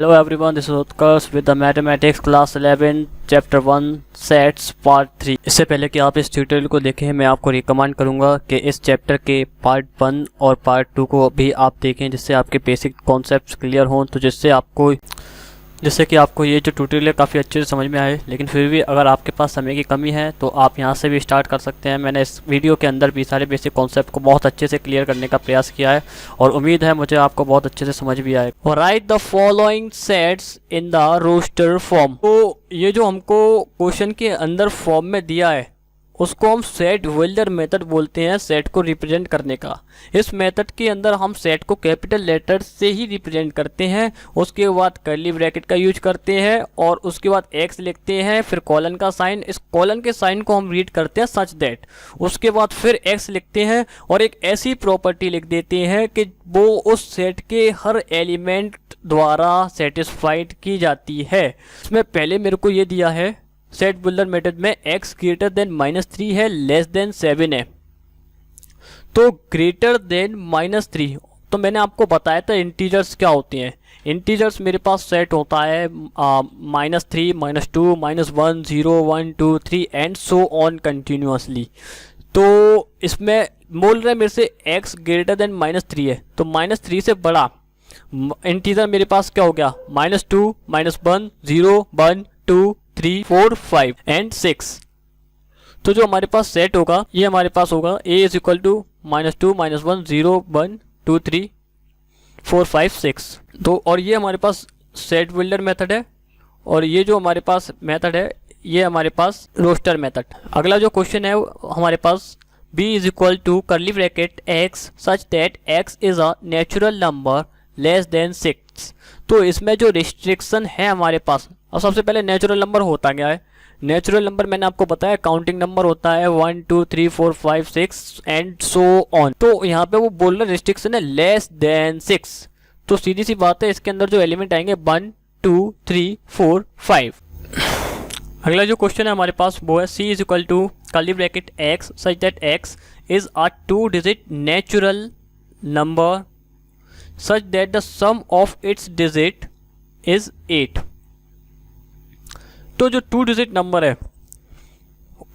Hello everyone, this is Utkarsh with the Mathematics Class 11 Chapter 1 Sets Part 3। इससे पहले कि आप इस ट्यूटोरियल को देखें, मैं आपको रिकमेंड करूंगा कि इस चैप्टर के पार्ट 1 और पार्ट 2 को भी आप देखें, जिससे आपके बेसिक कॉन्सेप्ट्स क्लियर हों, तो जिससे कि आपको ये जो ट्यूटोरियल है काफ़ी अच्छे से समझ में आए। लेकिन फिर भी अगर आपके पास समय की कमी है तो आप यहाँ से भी स्टार्ट कर सकते हैं। मैंने इस वीडियो के अंदर भी सारे बेसिक कॉन्सेप्ट को बहुत अच्छे से क्लियर करने का प्रयास किया है और उम्मीद है मुझे आपको बहुत अच्छे से समझ भी आए। और write the following sets in the roster form. तो ये जो हमको क्वेश्चन के अंदर फॉर्म में दिया है उसको हम सेट वेल्डर मेथड बोलते हैं, सेट को रिप्रेजेंट करने का। इस मेथड के अंदर हम सेट को कैपिटल लेटर से ही रिप्रेजेंट करते हैं, उसके बाद कर्ली ब्रैकेट का यूज करते हैं और उसके बाद एक्स लिखते हैं, फिर कॉलन का साइन। इस कॉलन के साइन को हम रीड करते हैं सच दैट, उसके बाद फिर एक्स लिखते हैं और एक ऐसी प्रॉपर्टी लिख देते हैं कि वो उस सेट के हर एलिमेंट द्वारा सेटिस्फाइड की जाती है। इसमें पहले मेरे को ये दिया है सेट बिल्डर मेथड में x ग्रेटर देन -3 है, लेस देन 7 है। तो ग्रेटर देन -3, तो मैंने आपको बताया था इंटीजर्स क्या होते हैं। इंटीजर्स मेरे पास सेट होता है -3, -2, -1, 0, 1, 2, 3 एंड सो ऑन कंटिन्यूसली। तो इसमें बोल रहे मेरे से x ग्रेटर देन -3 है, तो -3 से बड़ा इंटीजर मेरे पास क्या हो गया, -2, -1, 0, 1, 2, 3, 4, 5 एंड 6। तो जो हमारे पास सेट होगा ये हमारे पास होगा a इज इक्वल टू -2, -1, 0, 1, 2, 3, 4, 5, 6। तो और ये हमारे पास सेट बिल्डर मेथड है और ये जो हमारे पास मेथड है ये हमारे पास रोस्टर मेथड। अगला जो क्वेश्चन है हमारे पास b is equal to curly bracket x such that x is a natural number less than 6। तो इसमें जो रिस्ट्रिक्शन है हमारे पास, अब सबसे पहले नेचुरल नंबर होता क्या है। नेचुरल नंबर मैंने आपको बताया काउंटिंग नंबर होता है 1, 2, 3, 4, 5, 6 एंड सो ऑन। तो यहाँ पे वो बोल रहे रिस्ट्रिक्शन है लेस देन 6, तो सीधी सी बात है इसके अंदर जो एलिमेंट आएंगे 1, 2, 3, 4, 5। अगला जो क्वेश्चन है हमारे पास वो है c is equal to curly bracket x such that x is a 2 digit natural number such that the sum of its digit is 8। तो जो 2 डिजिट नंबर है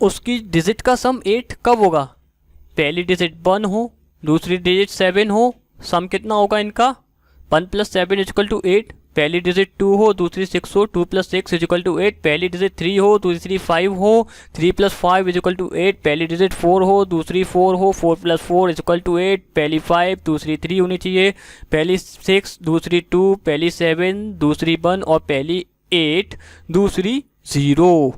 उसकी डिजिट का सम 8 कब होगा, पहली डिजिट 1 हो, दूसरी डिजिट 7 हो, सम कितना होगा इनका 1 + 7 = 8। पहली डिजिट 2 हो, दूसरी 6 हो, 2 + 6 = 8। पहली डिजिट 3 हो, दूसरी 5 हो, 3 + 5 = 8। पहली डिजिट 4 हो, दूसरी 4 हो, 4 + 4 = 8। पहली 5, दूसरी 3 होनी चाहिए, पहली 6, दूसरी 2, पहली 7, दूसरी 1 और पहली 8, दूसरी 0।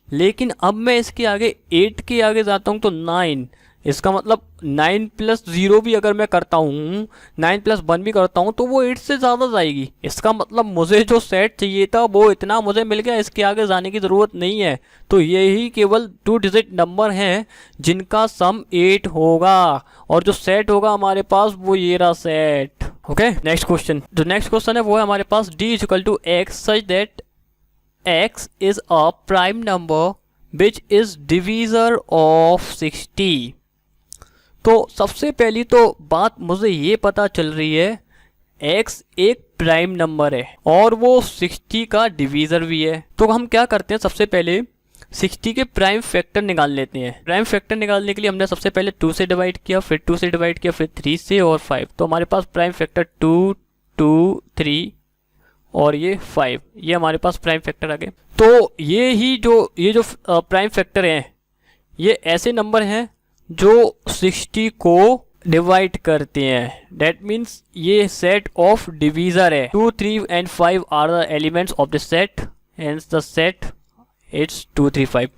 लेकिन अब मैं इसके आगे 8 के आगे जाता हूँ तो 9, इसका मतलब 9 + 0 भी अगर मैं करता हूँ, 9 + 1 भी करता हूँ तो वो 8 से ज़्यादा जाएगी। इसका मतलब मुझे जो सेट चाहिए था वो इतना मुझे मिल गया, इसके आगे जाने की ज़रूरत नहीं है। तो यही केवल 2 डिजिट नंबर हैं जिनका सम 8 होगा और जो सेट होगा हमारे पास वो ये रहा सेट। Okay, next question. जो नेक्स्ट क्वेश्चन है वो है हमारे पास d is equal to x such that x is a prime number which is divisor of 60। तो सबसे पहली तो बात मुझे ये पता चल रही है x एक प्राइम नंबर है और वो 60 का डिवीज़र भी है। तो हम क्या करते हैं, सबसे पहले 60 के प्राइम फैक्टर निकाल लेते हैं। प्राइम फैक्टर निकालने के लिए हमने सबसे पहले 2 से डिवाइड किया, फिर 2 से डिवाइड किया, फिर 3 से और 5। तो हमारे पास प्राइम फैक्टर 2, 2, 3 और ये 5, ये हमारे पास प्राइम फैक्टर आ गए। तो ये जो प्राइम फैक्टर हैं ये ऐसे नंबर हैं जो 60 को डिवाइड करते हैं। डेट मीन्स ये सेट ऑफ डिवीजर है। 2, 3 and 5 are the elements of the set, hence the set it's 2, 3, 5।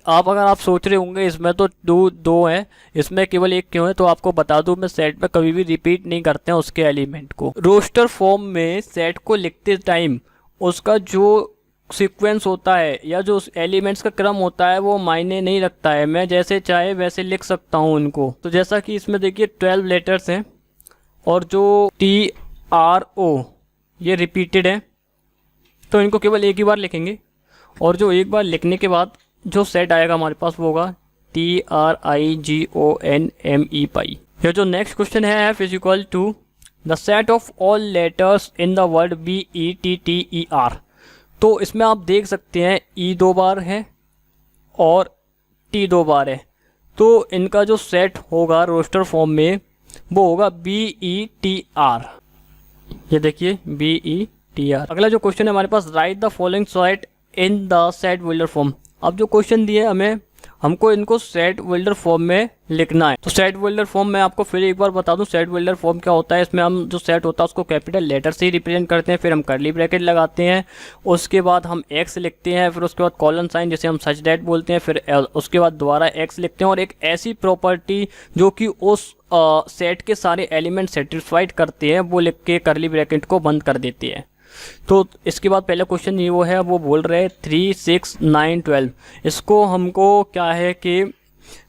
अब अगर आप सोच रहे होंगे इसमें तो दो है, इसमें केवल एक क्यों है, तो आपको बता दूं मैं सेट में कभी भी रिपीट नहीं करते हैं उसके एलिमेंट को। रोस्टर फॉर्म में सेट को लिखते टाइम उसका जो सीक्वेंस होता है या जो एलिमेंट्स का क्रम होता है वो मायने नहीं रखता है, मैं जैसे चाहे वैसे लिख सकता हूँ उनको। तो जैसा कि इसमें देखिए 12 लेटर्स हैं और जो TRO ये रिपीटेड है, तो इनको केवल एक ही बार लिखेंगे और जो एक बार लिखने के बाद जो सेट आएगा हमारे पास वो होगा TRIGONME पाई। ये जो नेक्स्ट क्वेश्चन है f is equal to the set of all letters in the word BETTER। तो इसमें आप देख सकते हैं E 2 बार है और T 2 बार है, तो इनका जो सेट होगा रोस्टर फॉर्म में वो होगा BETR। ये देखिए BETR। अगला जो क्वेश्चन है हमारे पास, write the following set in the set builder form. अब जो क्वेश्चन दिए हमें, हमको इनको सेट बिल्डर फॉर्म में लिखना है। तो सेट बिल्डर फॉर्म मैं आपको फिर एक बार बता दूं, सेट बिल्डर फॉर्म क्या होता है। इसमें हम जो सेट होता है उसको कैपिटल लेटर से ही रिप्रेजेंट करते हैं, फिर हम कर्ली ब्रैकेट लगाते हैं, उसके बाद हम एक्स लिखते हैं, फिर उसके बाद कॉलन साइन जिसे हम सच दैट बोलते हैं, फिर उसके बाद दोबारा एक्स लिखते हैं, और एक ऐसी प्रॉपर्टी जो कि उस सेट के सारे एलिमेंट सेटिस्फाइड करते हैं वो लिख के कर्ली ब्रैकेट को बंद कर देती है। तो इसके बाद पहला क्वेश्चन ये वो है, वो बोल रहे हैं 3, 6, 9, 12। इसको हमको क्या है कि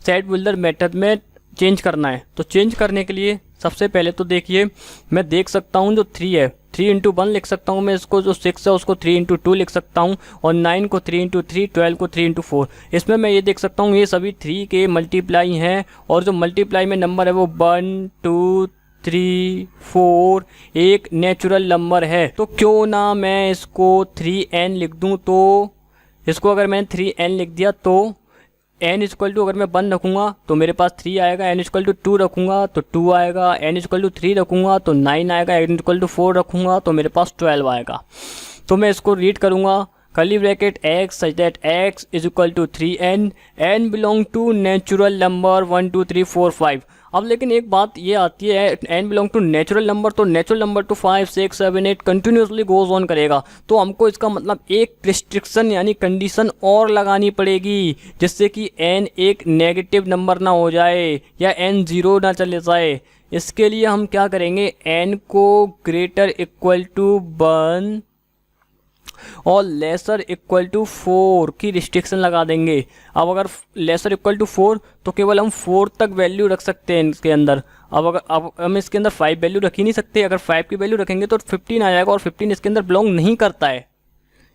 सेट बिल्डर मेथड में चेंज करना है। तो चेंज करने के लिए सबसे पहले तो देखिए, मैं देख सकता हूँ जो 3 है 3 इंटू 1 लिख सकता हूँ मैं इसको, जो 6 है उसको 3 इंटू 2 लिख सकता हूँ, और 9 को 3 इंटू 3, 12 को 3 इंटू 4। इसमें मैं ये देख सकता हूँ ये सभी 3 के मल्टीप्लाई हैं, और जो मल्टीप्लाई में नंबर है वो 1, 2, 3, 4 एक नेचुरल नंबर है। तो क्यों ना मैं इसको 3n लिख दूं। तो इसको अगर मैंने 3n लिख दिया तो n इक्वल टू, अगर मैं 1 रखूँगा तो मेरे पास 3 आएगा, n इक्वल टू 2 रखूँगा तो 2 आएगा, n इक्वल टू 3 रखूँगा तो 9 आएगा, n इक्वल टू 4 रखूँगा तो मेरे पास 12 आएगा। तो मैं इसको रीड करूँगा, curly bracket x such that x is equal to 3n, n belong to natural number 1, 2, 3, 4, 5। अब लेकिन एक बात ये आती है, n belong to natural number, तो नेचुरल नंबर तो 5, 6, 7, 8 कंटिन्यूसली गोज ऑन करेगा। तो हमको इसका मतलब एक रिस्ट्रिक्शन यानी कंडीशन और लगानी पड़ेगी, जिससे कि n एक नेगेटिव नंबर ना हो जाए या n 0 ना चले जाए। इसके लिए हम क्या करेंगे, n को ग्रेटर इक्वल टू 1 और लेसर इक्वल टू 4 की रिस्ट्रिक्शन लगा देंगे। अब अगर लेसर इक्वल टू 4 तो केवल हम 4 तक वैल्यू रख सकते हैं इसके अंदर। अब हम इसके अंदर 5 वैल्यू रख ही नहीं सकते, अगर 5 की वैल्यू रखेंगे तो 15 आ जाएगा, और 15 इसके अंदर बिलोंग नहीं करता है,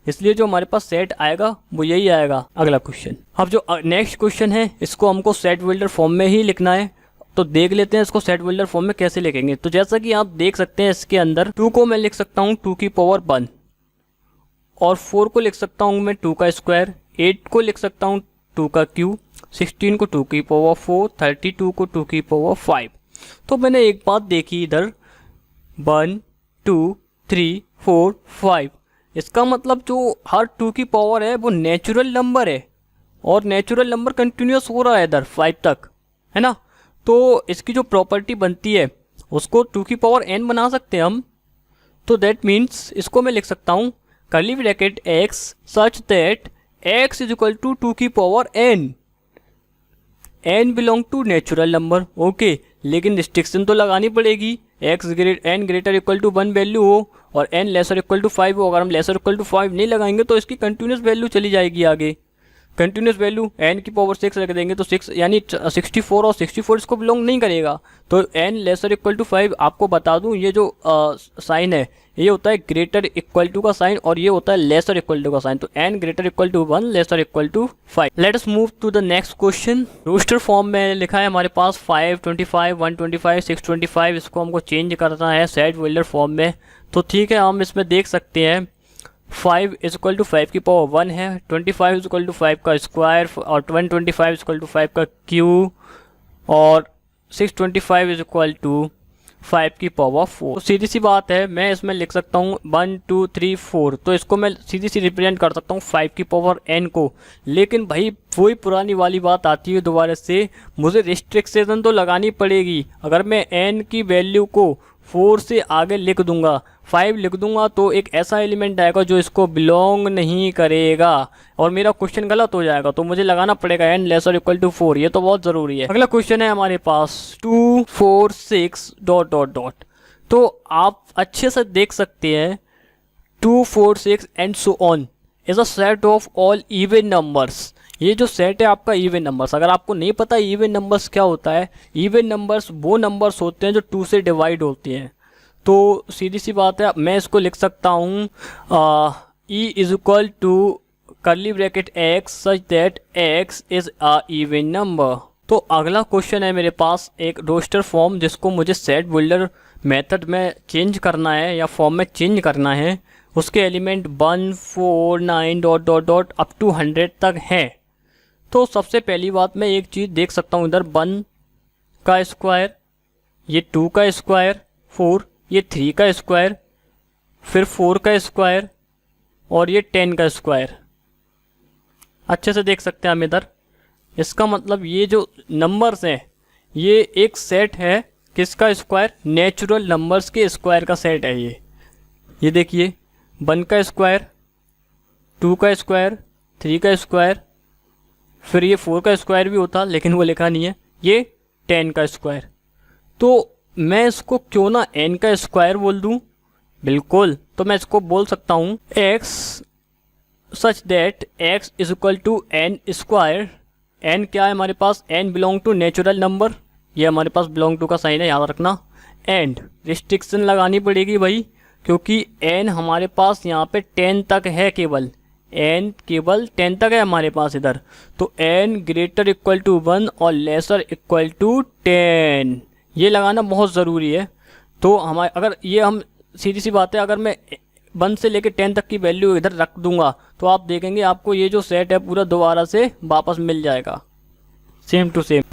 इसलिए जो हमारे पास सेट आएगा वो यही आएगा। अगला क्वेश्चन, अब जो नेक्स्ट क्वेश्चन है इसको हमको सेट बिल्डर फॉर्म में ही लिखना है। तो देख लेते हैं इसको सेट बिल्डर फॉर्म में कैसे लिखेंगे। तो जैसा कि आप देख सकते हैं इसके अंदर 2 को मैं लिख सकता हूँ 2 की पावर 1, और 4 को लिख सकता हूँ मैं 2 का स्क्वायर, 8 को लिख सकता हूँ 2 का क्यूब, 16 को 2 की पावर 4, 32 को 2 की पावर 5। तो मैंने एक बात देखी इधर 1, 2, 3, 4, 5, इसका मतलब जो हर 2 की पावर है वो नेचुरल नंबर है, और नेचुरल नंबर कंटिन्यूस हो रहा है इधर 5 तक, है ना। तो इसकी जो प्रॉपर्टी बनती है उसको 2 की पावर n बना सकते हैं हम। तो दैट मीन्स इसको मैं लिख सकता हूँ curly bracket x such that x is equal to 2 की power n, n belong to natural number. Okay, लेकिन रिस्ट्रिक्शन तो लगानी पड़ेगी, n greater equal to 1 value हो और n लेसर इक्वल टू 5 हो। अगर हम लेसर इक्वल टू 5 नहीं लगाएंगे तो इसकी कंटिन्यूस वैल्यू चली जाएगी आगे, कंटिन्यूस वैल्यू n की पावर 6 रख देंगे तो 6 यानी 64, और 64 इसको बिलोंग नहीं करेगा। तो n लेसर इक्वल टू 5, आपको बता दूं ये जो साइन है ये होता है ग्रेटर इक्वल टू का साइन, और ये होता है लेसर इक्वल टू का साइन। तो n greater equal to 1, lesser equal to 5। Let us move to the next question. Roster form में लिखा है हमारे पास 5, 25, 125, 625। इसको हमको चेंज करना है सेट बिल्डर फॉर्म में। तो ठीक है, हम इसमें देख सकते हैं 5 इज इक्वल टू 5 की पावर 1 है, 25 इज इक्वल टू 5 का स्क्वायर, और 125 इज इक्वल टू 5 का क्यूब, और 625 इज इक्वल टू 5 की पावर 4। तो सीधी सी बात है, मैं इसमें लिख सकता हूँ 1, 2, 3, 4। तो इसको मैं सीधी सी रिप्रेजेंट कर सकता हूँ 5 की पावर n को। लेकिन भाई वही पुरानी वाली बात आती है दोबारा से, मुझे रिस्ट्रिक्शन तो लगानी पड़ेगी। अगर मैं n की वैल्यू को 4 से आगे लिख दूंगा, 5 लिख दूंगा, तो एक ऐसा एलिमेंट आएगा जो इसको बिलोंग नहीं करेगा और मेरा क्वेश्चन गलत हो जाएगा। तो मुझे लगाना पड़ेगा n लेसर इक्वल टू 4, ये तो बहुत ज़रूरी है। अगला क्वेश्चन है हमारे पास 2, 4, 6 डॉट डॉट डॉट। तो आप अच्छे से देख सकते हैं 2, 4, 6 and so on is a set of all even numbers. ये जो सेट है आपका इवन नंबर्स। अगर आपको नहीं पता इवन नंबर्स क्या होता है, इवन नंबर्स वो नंबर्स होते हैं जो 2 से डिवाइड होते हैं। तो सीधी सी बात है, मैं इसको लिख सकता हूँ e is equal to curly bracket x such that x is a even number. तो अगला क्वेश्चन है मेरे पास एक रोस्टर फॉर्म जिसको मुझे सेट बिल्डर मेथड में चेंज करना है या फॉर्म में चेंज करना है, उसके element 1, 4, 9 dot dot dot up to 100 तक है, तो सबसे पहली बात मैं एक चीज़ देख सकता हूँ इधर 1 का स्क्वायर, ये 2 का स्क्वायर 4, ये 3 का स्क्वायर, फिर 4 का स्क्वायर और ये 10 का स्क्वायर। अच्छे से देख सकते हैं हम इधर। इसका मतलब ये जो नंबर्स हैं ये एक सेट है किसका स्क्वायर, नेचुरल नंबर्स के स्क्वायर का सेट है ये देखिए 1 का स्क्वायर, 2 का स्क्वायर, 3 का स्क्वायर, फिर ये 4 का स्क्वायर भी होता लेकिन वो लिखा नहीं है, ये 10 का स्क्वायर। तो मैं इसको क्यों ना n का स्क्वायर बोल दूं, बिल्कुल, तो मैं इसको बोल सकता हूँ x such that x is equal to n square. n क्या है हमारे पास, n belong to natural number, ये हमारे पास बिलोंग टू का साइन है, याद रखना। एंड रिस्ट्रिक्शन लगानी पड़ेगी भाई, क्योंकि n हमारे पास यहाँ पे 10 तक है, केवल n केवल 10 तक है हमारे पास इधर, तो n ग्रेटर इक्वल टू 1 और लेसर इक्वल टू 10, ये लगाना बहुत ज़रूरी है। तो हमारे अगर ये हम सीधी सी बात है, अगर मैं 1 से लेकर 10 तक की वैल्यू इधर रख दूंगा तो आप देखेंगे आपको ये जो सेट है पूरा दोबारा से वापस मिल जाएगा, सेम टू सेम।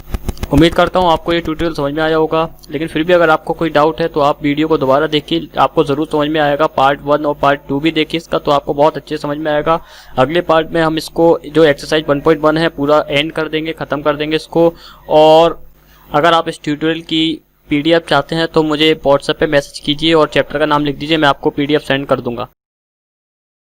उम्मीद करता हूँ आपको ये ट्यूटोरियल समझ में आया होगा, लेकिन फिर भी अगर आपको कोई डाउट है तो आप वीडियो को दोबारा देखिए, आपको ज़रूर समझ में आएगा। पार्ट 1 और पार्ट 2 भी देखिए इसका, तो आपको बहुत अच्छे समझ में आएगा। अगले पार्ट में हम इसको जो एक्सरसाइज 1.1 है पूरा एंड कर देंगे, ख़त्म कर देंगे इसको। और अगर आप इस ट्यूटोरियल की PDF चाहते हैं तो मुझे व्हाट्सएप पे मैसेज कीजिए और चैप्टर का नाम लिख दीजिए, मैं आपको PDF सेंड कर दूंगा।